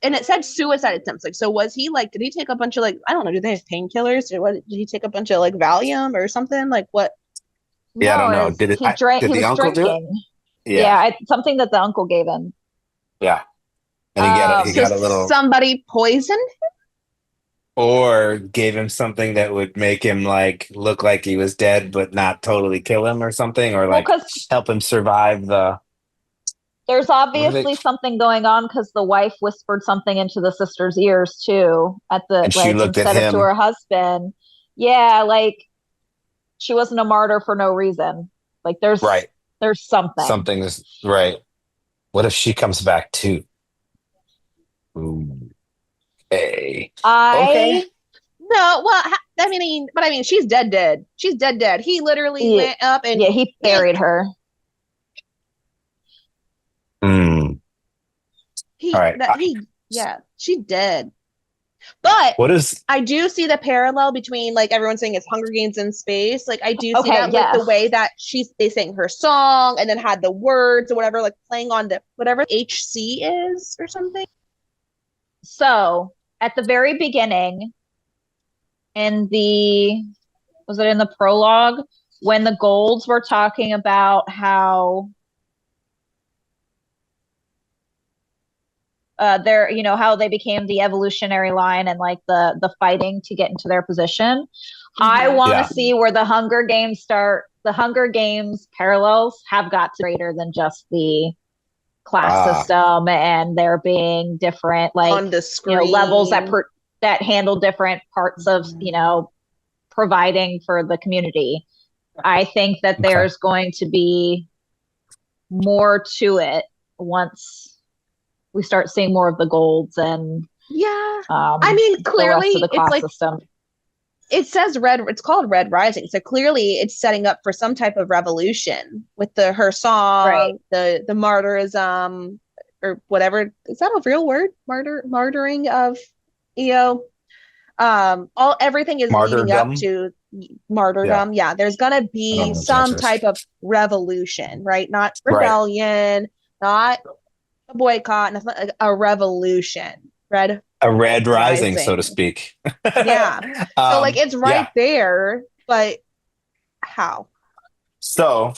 Speaker 2: and it said suicide attempts. Like, so was he like, did he take a bunch of like, I don't know, do they have painkillers? Did he take a bunch of like Valium or something? Like what?
Speaker 1: Yeah, I don't know. Did the uncle do it?
Speaker 3: Yeah, something that the uncle gave him.
Speaker 1: Yeah. And he got a little.
Speaker 2: Somebody poisoned him?
Speaker 1: Or gave him something that would make him like look like he was dead, but not totally kill him or something, or like help him survive the.
Speaker 3: There's obviously something going on because the wife whispered something into the sister's ears too
Speaker 1: and she looked at
Speaker 3: instead of to
Speaker 1: him.
Speaker 3: her husband. Yeah, like she wasn't a martyr for no reason. Like there's something.
Speaker 1: Something is right. What if she comes back too? Ooh. Hey. Okay.
Speaker 2: No, well, I mean, she's dead. She's dead. He literally went up and
Speaker 3: he buried her.
Speaker 1: All right.
Speaker 2: She's dead. But
Speaker 1: what is?
Speaker 2: I do see the parallel between like everyone's saying it's Hunger Games in space. Like I do see that with the way that they sang her song and then had the words or whatever, like playing on the whatever HC is or something.
Speaker 3: So at the very beginning, was it in the prologue when the Golds were talking about how how they became the evolutionary line and like the fighting to get into their position. Mm-hmm. I want to see where the Hunger Games start. The Hunger Games parallels have got to be greater than just the class system and there being different like
Speaker 2: on the screen.
Speaker 3: Levels that handle different parts of providing for the community. I think that there's going to be more to it once we start seeing more of the Golds and
Speaker 2: I mean clearly
Speaker 3: the class
Speaker 2: it's like
Speaker 3: system.
Speaker 2: It says it's called Red Rising, so clearly it's setting up for some type of revolution with her song, the martyrism or whatever. Is that a real word? Martyring of everything is leading up to martyrdom. Yeah, there's gonna be some type of revolution, right? Not rebellion, not a boycott, nothing, like a revolution.
Speaker 1: A red rising, so to speak.
Speaker 2: Yeah. So like it's there, but how? So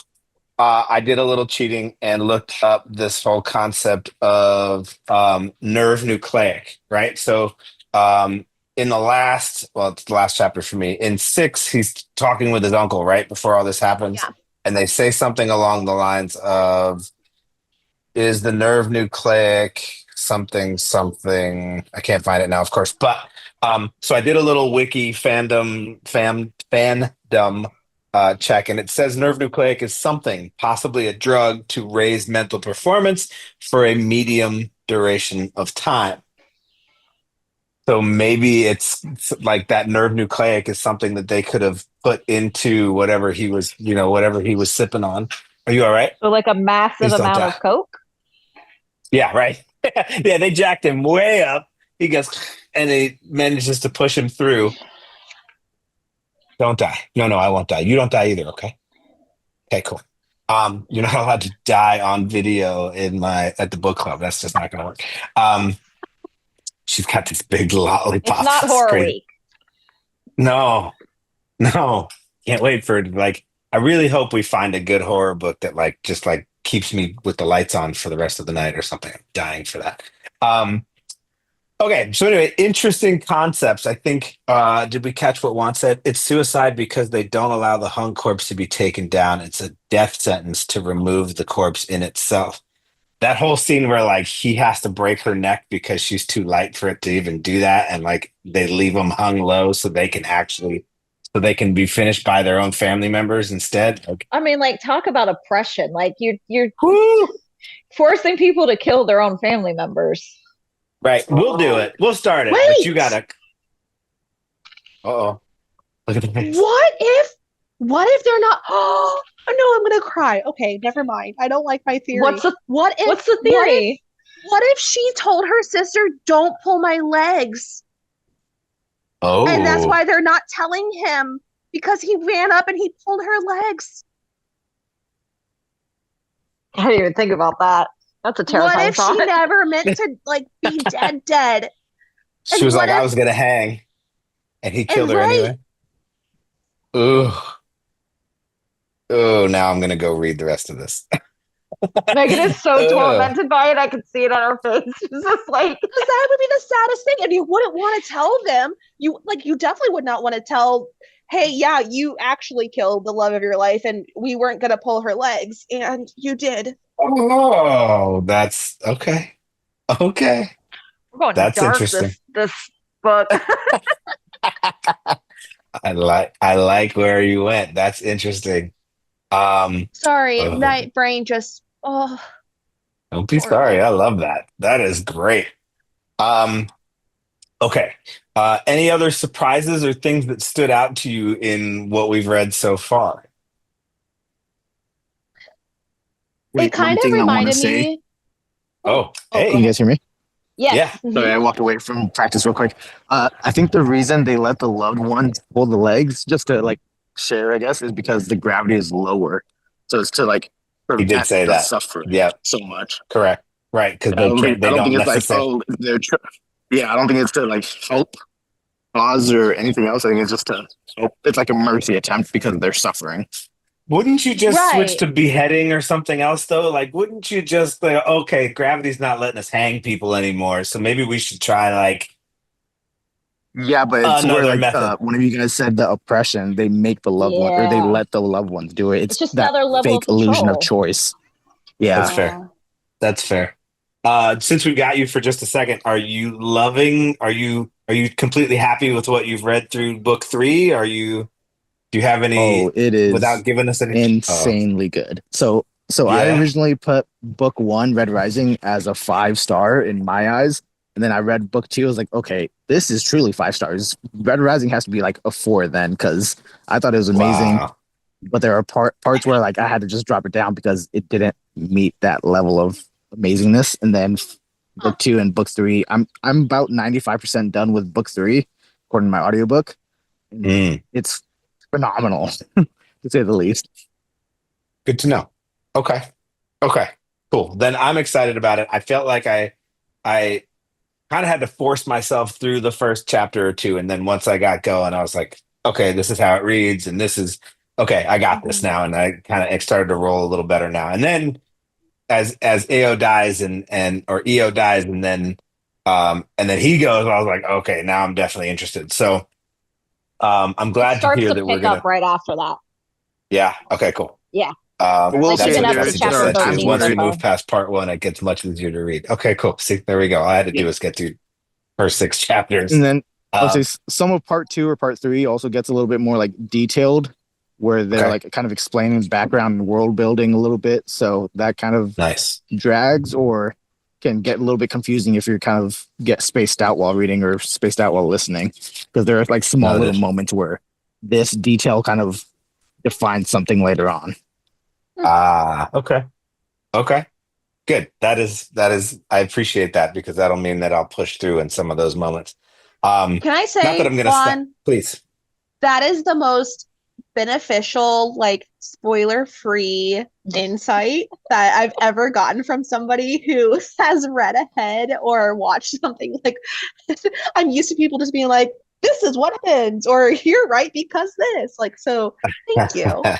Speaker 1: I did a little cheating and looked up this whole concept of nerve nucleic, right? So in it's the last chapter for me. In 6, he's talking with his uncle, right? Before all this happens.
Speaker 2: Yeah.
Speaker 1: And they say something along the lines of, is the nerve nucleic something? I can't find it now, of course. But so I did a little wiki fandom check, and it says nerve nucleic is something, possibly a drug to raise mental performance for a medium duration of time. So maybe it's like that nerve nucleic is something that they could have put into whatever he was sipping on. Are you all right?
Speaker 3: So like a massive amount of Coke?
Speaker 1: Yeah, right. Yeah, they jacked him way up. He goes, and he manages to push him through. Don't die. No, I won't die. You don't die either, okay? Okay, cool. You're not allowed to die on video at the book club. That's just not going to work. She's got this big lollipop.
Speaker 3: It's not horror week.
Speaker 1: No. Can't wait for it. Like, I really hope we find a good horror book that just keeps me with the lights on for the rest of the night or something. I'm dying for that. Okay, so anyway, interesting concepts. I think, did we catch what Juan said? It's suicide because they don't allow the hung corpse to be taken down. It's a death sentence to remove the corpse in itself. That whole scene where he has to break her neck because she's too light for it to even do that, and they leave them hung low so they can be finished by their own family members instead.
Speaker 3: I mean, talk about oppression. You're forcing people to kill their own family members.
Speaker 1: Right. We'll do it. We'll start it.
Speaker 2: Wait.
Speaker 1: But you gotta. Uh-oh. Look at the face.
Speaker 2: What if they're not? Oh no, I'm gonna cry. Okay, never mind. I don't like my theory.
Speaker 3: What's the theory?
Speaker 2: What if she told her sister, "Don't pull my legs"?
Speaker 1: Oh.
Speaker 2: And that's why they're not telling him, because he ran up and he pulled her legs.
Speaker 3: I didn't even think about that. That's a terrifying thought.
Speaker 2: What if she never meant to be dead?
Speaker 1: She was like, I was gonna hang, and he killed her anyway. Ooh. Oh, now I'm gonna go read the rest of this.
Speaker 3: Megan is so tormented by it. I could see it on her face. She's just like,
Speaker 2: because that would be the saddest thing, and you wouldn't want to tell them. You definitely would not want to tell. Hey, yeah, you actually killed the love of your life, and we weren't gonna pull her legs, and you did.
Speaker 1: Oh, that's okay. Okay.
Speaker 3: We're going
Speaker 1: That's
Speaker 3: dark
Speaker 1: interesting.
Speaker 3: this book.
Speaker 1: I like where you went. That's interesting. Um,
Speaker 2: Sorry,
Speaker 1: oh,
Speaker 2: my brain just, oh,
Speaker 1: don't be sorry.
Speaker 2: horrible.
Speaker 1: I love that. That is great. Um, okay. Any other surprises or things that stood out to you in what we've read so far?
Speaker 2: It
Speaker 5: Wait,
Speaker 2: kind
Speaker 5: one
Speaker 2: of
Speaker 5: thing I want to
Speaker 2: reminded
Speaker 5: say.
Speaker 2: me. Oh,
Speaker 1: Oh,
Speaker 2: oh, go
Speaker 5: Can you
Speaker 1: hey.
Speaker 5: guys
Speaker 2: ahead.
Speaker 5: hear me?
Speaker 1: Yeah.
Speaker 2: Yes.
Speaker 5: Sorry, I walked away from practice real quick. I think the reason they let the loved ones pull the legs just to like share, I guess, is because the gravity is lower. So it's to like
Speaker 1: He did
Speaker 5: prevent
Speaker 1: say
Speaker 5: the
Speaker 1: that.
Speaker 5: suffering
Speaker 1: Yeah,
Speaker 5: so much.
Speaker 1: correct. Right, because
Speaker 5: I
Speaker 1: they
Speaker 5: don't think
Speaker 1: can't,
Speaker 5: I
Speaker 1: they
Speaker 5: don't think
Speaker 1: don't
Speaker 5: it's like,
Speaker 1: necessarily.
Speaker 5: oh, yeah, I don't think it's to like help cause or anything else. I think it's just to help. It's like a mercy attempt because they're suffering.
Speaker 1: Wouldn't you just switch
Speaker 2: Right.
Speaker 1: to beheading or something else though? Like, wouldn't you just like, okay, gravity's not letting us hang people anymore, so maybe we should try like
Speaker 5: Yeah, but it's where
Speaker 1: another
Speaker 5: like
Speaker 1: method.
Speaker 5: one of you guys said the oppression, they make the loved one or they
Speaker 3: Yeah.
Speaker 5: let the loved ones do it.
Speaker 3: It's
Speaker 5: It's
Speaker 3: just
Speaker 5: that
Speaker 3: another level of
Speaker 5: fake illusion of
Speaker 3: control.
Speaker 5: choice.
Speaker 1: That's
Speaker 5: Yeah.
Speaker 1: fair.
Speaker 2: Yeah.
Speaker 1: That's fair. Since we got you for just a second, are you completely happy with what you've read through book three? Do you have
Speaker 5: Oh,
Speaker 1: any
Speaker 5: it is
Speaker 1: without giving us any? Oh,
Speaker 5: insanely good. So I
Speaker 1: yeah.
Speaker 5: originally put book one, Red Rising, as a 5 star in my eyes. And then I read book two. I was like, okay, this is truly 5 stars. Red Rising has to be like a 4 then, because I thought it was amazing.
Speaker 1: Wow.
Speaker 5: But there are parts where like I had to just drop it down because it didn't meet that level of amazingness. And then
Speaker 2: Huh.
Speaker 5: book two and book three, I'm about 95% done with book three, according to my audiobook. And
Speaker 1: Mm,
Speaker 5: it's phenomenal, to say the least.
Speaker 1: good to know. Okay. Okay. Cool. Then I'm excited about it. I felt like I kind of had to force myself through the first chapter or two, and then once I got going, I was like, okay, this is how it reads, and this is okay. I got this
Speaker 2: Mhm.
Speaker 1: now, and I kind of started to roll a little better now. And then as AO dies and or EO dies, and then he goes, I was like, okay, now I'm definitely interested. So I'm
Speaker 3: It
Speaker 1: glad to
Speaker 3: starts
Speaker 1: hear
Speaker 3: to
Speaker 1: that we're
Speaker 3: pick up
Speaker 1: gonna.
Speaker 3: right after that.
Speaker 1: Yeah. Okay. Cool.
Speaker 3: Yeah.
Speaker 5: I will
Speaker 3: Like
Speaker 1: That's
Speaker 5: say
Speaker 3: even
Speaker 1: what
Speaker 3: up
Speaker 5: there
Speaker 3: to
Speaker 1: Jesse just
Speaker 3: chapter
Speaker 5: there are
Speaker 1: said too.
Speaker 5: times
Speaker 3: 13
Speaker 1: Once
Speaker 3: or
Speaker 1: we
Speaker 5: where
Speaker 1: move
Speaker 3: so.
Speaker 1: past part one, it gets much easier to read. Okay, cool. See, there we go. All I had to do was get through first six chapters.
Speaker 5: and then I would say
Speaker 1: Um,
Speaker 5: some of part two or part three also gets a little bit more like detailed, where they're
Speaker 1: okay,
Speaker 5: like kind of explaining background and world building a little bit. So that kind of
Speaker 1: nice.
Speaker 5: drags or can get a little bit confusing if you kind of get spaced out while reading or spaced out while listening, because there are like small little
Speaker 1: Noted.
Speaker 5: moments where this detail kind of defines something later on.
Speaker 1: Ah, okay. Okay. Good. That is I appreciate that because that'll mean that I'll push through in some of those moments.
Speaker 2: Can I
Speaker 1: Not that
Speaker 2: say,
Speaker 1: I'm gonna stop.
Speaker 2: Juan,
Speaker 1: Please.
Speaker 2: that is the most beneficial, like spoiler-free insight that I've ever gotten from somebody who has read ahead or watched something like I'm used to people just being like, this is what happens, or you're right because this. Like, so thank you.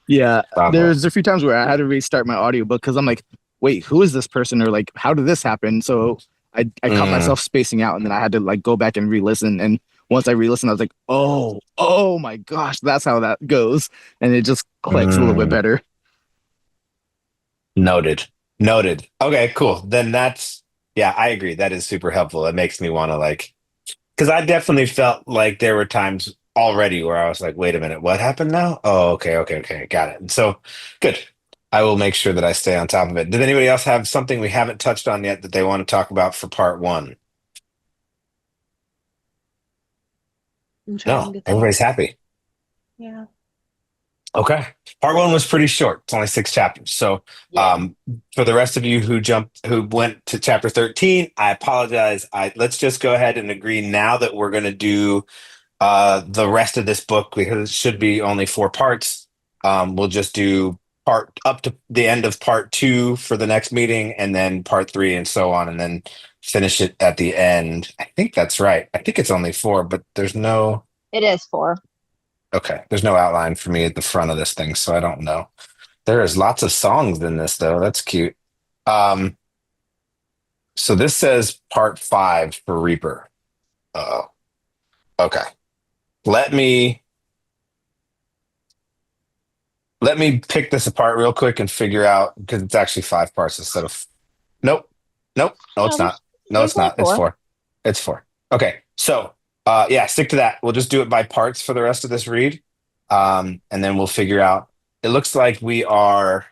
Speaker 5: Yeah,
Speaker 1: Bravo.
Speaker 5: there's a few times where I had to restart my audiobook because I'm like, wait, who is this person? Or like, how did this happen? So I caught
Speaker 1: Mm,
Speaker 5: myself spacing out and then I had to like go back and re-listen. And once I re-listened, I was like, oh my gosh, that's how that goes. And it just clicks a little bit
Speaker 1: mm.
Speaker 5: better.
Speaker 1: Noted. Noted. Okay, cool. Then yeah, I agree. That is super helpful. It makes me want to like, because I definitely felt like there were times already where I was like, wait a minute, what happened now? Oh, okay, okay, okay, got it. And so, good. I will make sure that I stay on top of it. Did anybody else have something we haven't touched on yet that they want to talk about for part one?
Speaker 2: I'm trying
Speaker 1: No,
Speaker 2: to
Speaker 1: everybody's
Speaker 2: think.
Speaker 1: happy.
Speaker 2: Yeah.
Speaker 1: Okay. Part one was pretty short. It's only six chapters. So,
Speaker 3: Yeah.
Speaker 1: for the rest of you who went to chapter 13, I apologize. Let's just go ahead and agree now that we're going to do the rest of this book because it should be only four parts. We'll just do part up to the end of part two for the next meeting, and then part three, and so on, and then finish it at the end. I think that's right. I think it's only four, but there's no.
Speaker 3: It is 4.
Speaker 1: Okay, there's no outline for me at the front of this thing, so I don't know. There is lots of songs in this, though. That's cute. Um, so this says part five for Reaper. Oh, okay. Let me let me pick this apart real quick and figure out, because it's actually 5 parts instead of. Nope. No, it's not. No, it's not. It's 4. It's 4. Okay. So, yeah, stick to that. We'll just do it by parts for the rest of this read. And then we'll figure out. It looks like we are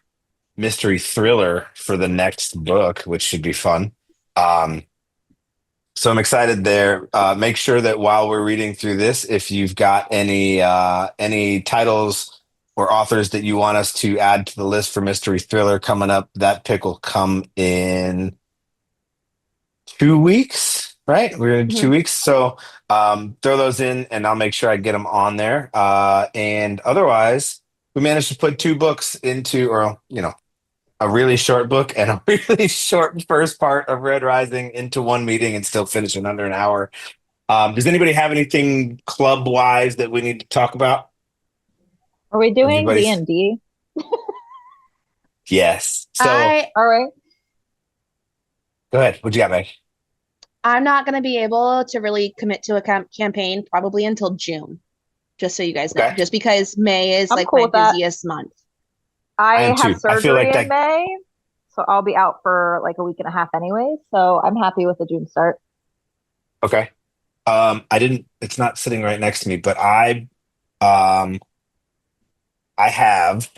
Speaker 1: mystery thriller for the next book, which should be fun. So I'm excited there. Make sure that while we're reading through this, if you've got any titles or authors that you want us to add to the list for mystery thriller coming up, that pick will come in 2 weeks, right? We're in 2 weeks. So throw those in and I'll make sure I get them on there. And otherwise, we managed to put 2 books into, or, a really short book and a really short first part of Red Rising into one meeting and still finish in under an hour. Does anybody have anything club-wise that we need to talk about?
Speaker 3: Are we doing D&D?
Speaker 1: Yes. So,
Speaker 3: all right.
Speaker 1: Go ahead. What you got, Meg?
Speaker 2: I'm not going to be able to really commit to a campaign probably until June, just so you guys know. Just because May is my busiest month.
Speaker 3: I have surgery in May, so I'll be out for like a week and a half anyway. So I'm happy with the June start.
Speaker 1: Okay. It's not sitting right next to me, but I have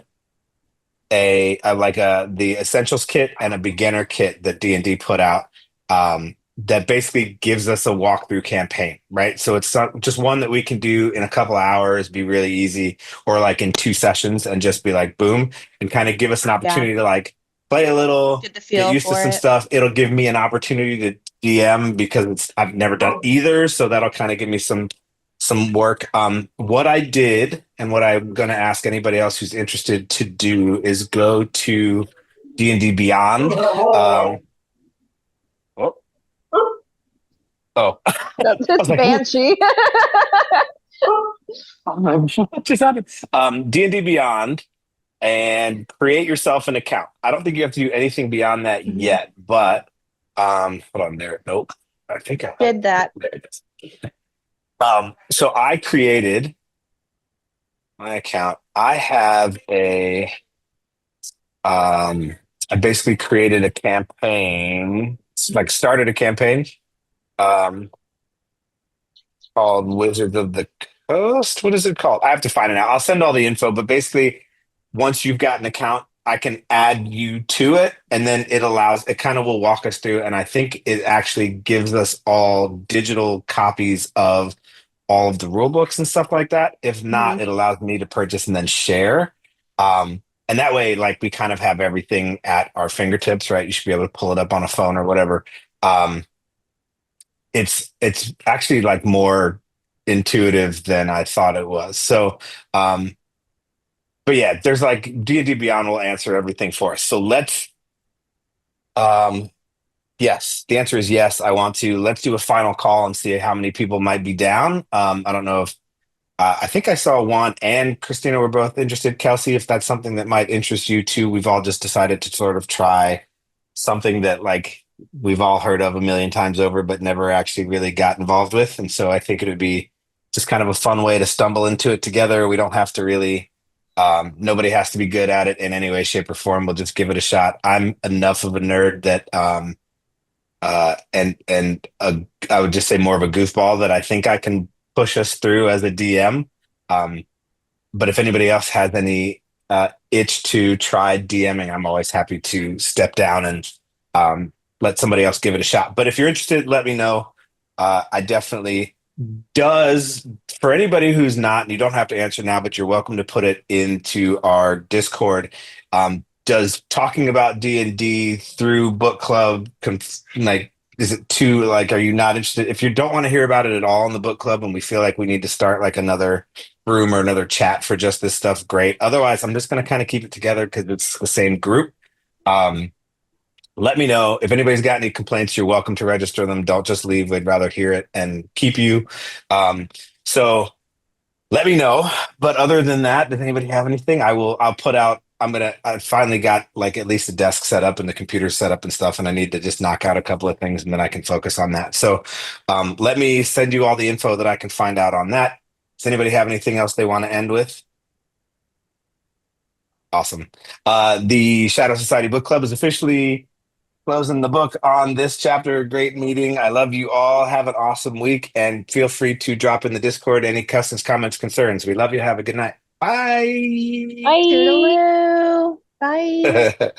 Speaker 1: the essentials kit and a beginner kit that D&D put out that basically gives us a walkthrough campaign, right? So it's not just one that we can do in a couple of hours, be really easy, or like in 2 sessions and just be like, boom, and kind of give us an opportunity to like play a little, get used to some stuff. It'll give me an opportunity to DM because I've never done either. So that'll kind of give me some work. What I did and what I'm going to ask anybody else who's interested to do is go to D&D Beyond.
Speaker 3: That's his banshee.
Speaker 1: What just happened? D&D Beyond, and create yourself an account. I don't think you have to do anything beyond that yet, but hold on there. Nope. I think I
Speaker 2: did that.
Speaker 1: There it is. So I created my account. I have I basically created a campaign, like started a campaign called Wizards of the Coast. What is it called? I have to find it out. I'll send all the info, but basically once you've got an account, I can add you to it, and then it kind of will walk us through, and I think it actually gives us all digital copies of all of the rule books and stuff like that. If not, it allows me to purchase and then share. And that way, like, we kind of have everything at our fingertips, right? You should be able to pull it up on a phone or whatever. It's actually like more intuitive than I thought it was. So, but yeah, there's like D&D Beyond will answer everything for us. So let's, yes, the answer is yes. Let's do a final call and see how many people might be down. I don't know if, I think I saw Juan and Christina were both interested. Kelsey, if that's something that might interest you too, we've all just decided to sort of try something that like we've all heard of a million times over, but never actually really got involved with. And so I think it would be just kind of a fun way to stumble into it together. We don't have to really, nobody has to be good at it in any way, shape, or form. We'll just give it a shot. I'm enough of a nerd that, I would just say more of a goofball that I think I can push us through as a DM. But if anybody else has any itch to try DMing, I'm always happy to step down and let somebody else give it a shot. But if you're interested, let me know. I definitely for anybody who's not, and you don't have to answer now, but you're welcome to put it into our Discord. Does talking about D&D through book club, is it too, like, are you not interested? If you don't want to hear about it at all in the book club and we feel like we need to start like another room or another chat for just this stuff, great. Otherwise, I'm just going to kind of keep it together because it's the same group. Let me know if anybody's got any complaints. You're welcome to register them. Don't just leave. We'd rather hear it and keep you. So let me know. But other than that, does anybody have anything? I'll put out, I finally got like at least a desk set up and the computer set up and stuff, and I need to just knock out a couple of things and then I can focus on that. So let me send you all the info that I can find out on that. Does anybody have anything else they want to end with? Awesome. The Shadow Society Book Club is officially closing the book on this chapter. Great meeting. I love you all. Have an awesome week, and feel free to drop in the Discord any questions, comments, concerns. We love you. Have a good night. Bye.
Speaker 3: Bye.
Speaker 2: Toodaloo. Bye.